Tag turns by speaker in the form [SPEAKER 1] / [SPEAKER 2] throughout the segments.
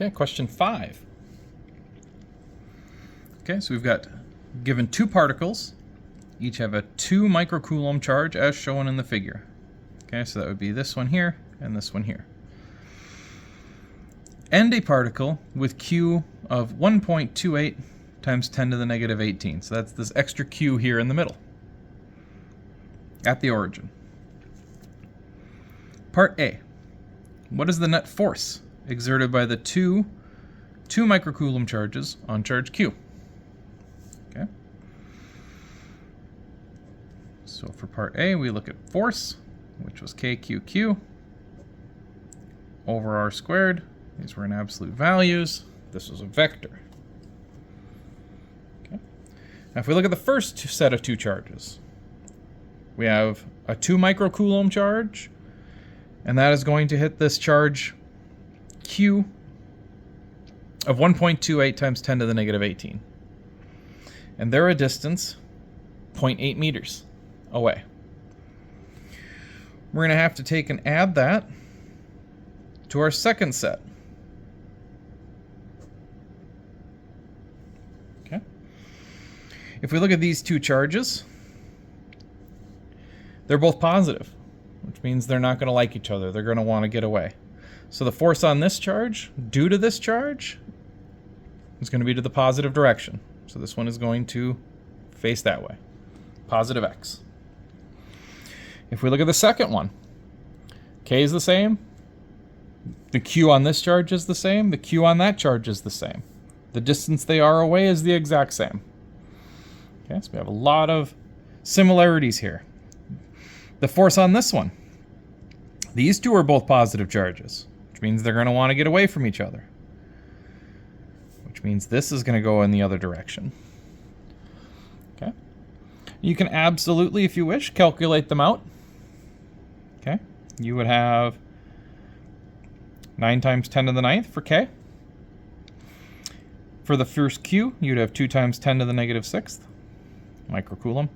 [SPEAKER 1] Okay, question 5. Okay, so we've got given two particles, each have a 2 microcoulomb charge as shown in the figure. Okay, so that would be this one here and this one here. And a particle with Q of 1.28 times 10 to the negative 18. So that's this extra Q here in the middle, at the origin. Part A. What is the net force exerted by the two microcoulomb charges on charge Q? Okay. So for part A, we look at force, which was KQQ over R squared. These were in absolute values. This was a vector. Okay. Now if we look at the first set of two charges, we have a 2 microcoulomb charge, and that is going to hit this charge Q of 1.28 times 10 to the negative 18. And they're a distance 0.8 meters away. We're going to have to take and add that to our second set. Okay. If we look at these two charges, they're both positive, which means they're not going to like each other. They're going to want to get away. So the force on this charge, due to this charge, is going to be to the positive direction. So this one is going to face that way, positive X. If we look at the second one, K is the same. The Q on this charge is the same. The Q on that charge is the same. The distance they are away is the exact same. Okay, so we have a lot of similarities here. The force on this one, these two are both positive charges, which means they're going to want to get away from each other, which means this is going to go in the other direction. Okay. You can absolutely, if you wish, calculate them out. Okay. You would have 9 times 10 to the 9th for K. For the first Q, you'd have 2 times 10 to the negative 6th microcoulomb.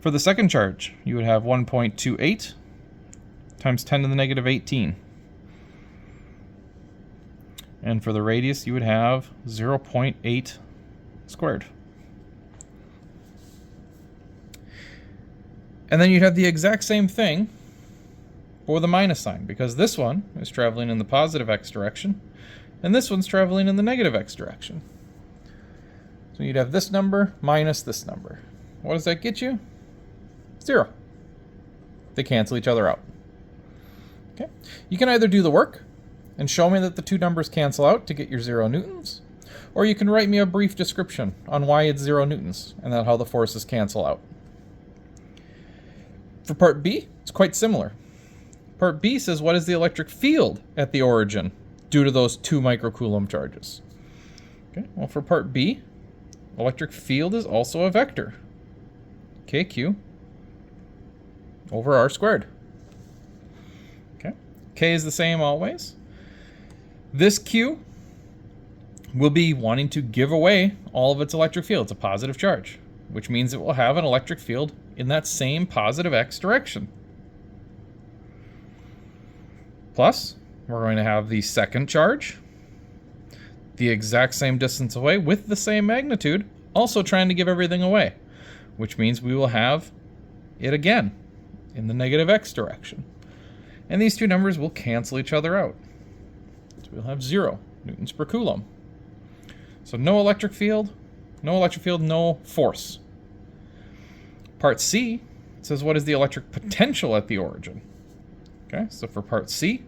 [SPEAKER 1] For the second charge, you would have 1.28 times 10 to the negative 18. And for the radius, you would have 0.8 squared. And then you'd have the exact same thing for the minus sign, because this one is traveling in the positive X direction, and this one's traveling in the negative X direction. So you'd have this number minus this number. What does that get you? 0. They cancel each other out. Okay. You can either do the work and show me that the two numbers cancel out to get your 0 newtons, or you can write me a brief description on why it's 0 newtons and then how the forces cancel out. For part B, it's quite similar. Part B says, what is the electric field at the origin due to those 2 microcoulomb charges? Okay. Well, for part B, electric field is also a vector. KQ over R squared. Okay. K is the same always. This Q will be wanting to give away all of its electric field. It's a positive charge, which means it will have an electric field in that same positive X direction. Plus, we're going to have the second charge, the exact same distance away with the same magnitude, also trying to give everything away, which means we will have it again in the negative X direction. And these two numbers will cancel each other out. So we'll have 0 newtons per coulomb. So no electric field, no force. Part C says, what is the electric potential at the origin? Okay, so for part C,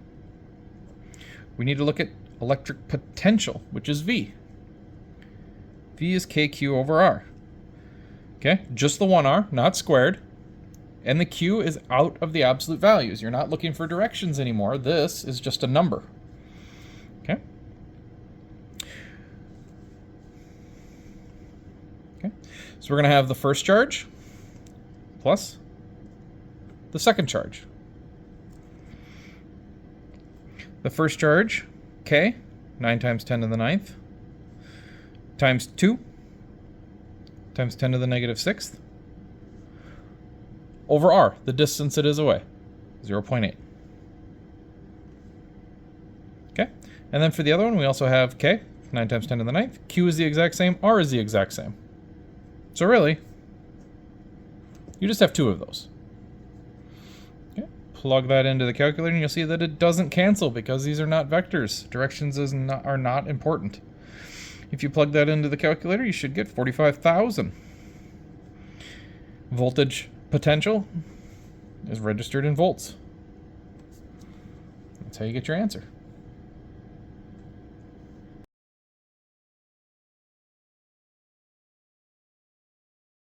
[SPEAKER 1] we need to look at electric potential, which is V. V is KQ over R. Okay, just the one R, not squared. And the Q is out of the absolute values. You're not looking for directions anymore. This is just a number. Okay. Okay. So we're going to have the first charge plus the second charge. The first charge, K, 9 times 10 to the 9th, times 2 times 10 to the negative 6th, over R, the distance it is away, 0.8. Okay, And then for the other one, we also have K, 9 times 10 to the 9th. Q is the exact same, R is the exact same. So really, you just have 2 of those. Okay. Plug that into the calculator and you'll see that it doesn't cancel because these are not vectors. Directions are not important. If you plug that into the calculator, you should get 45,000. Voltage potential is registered in volts. That's how you get your answer.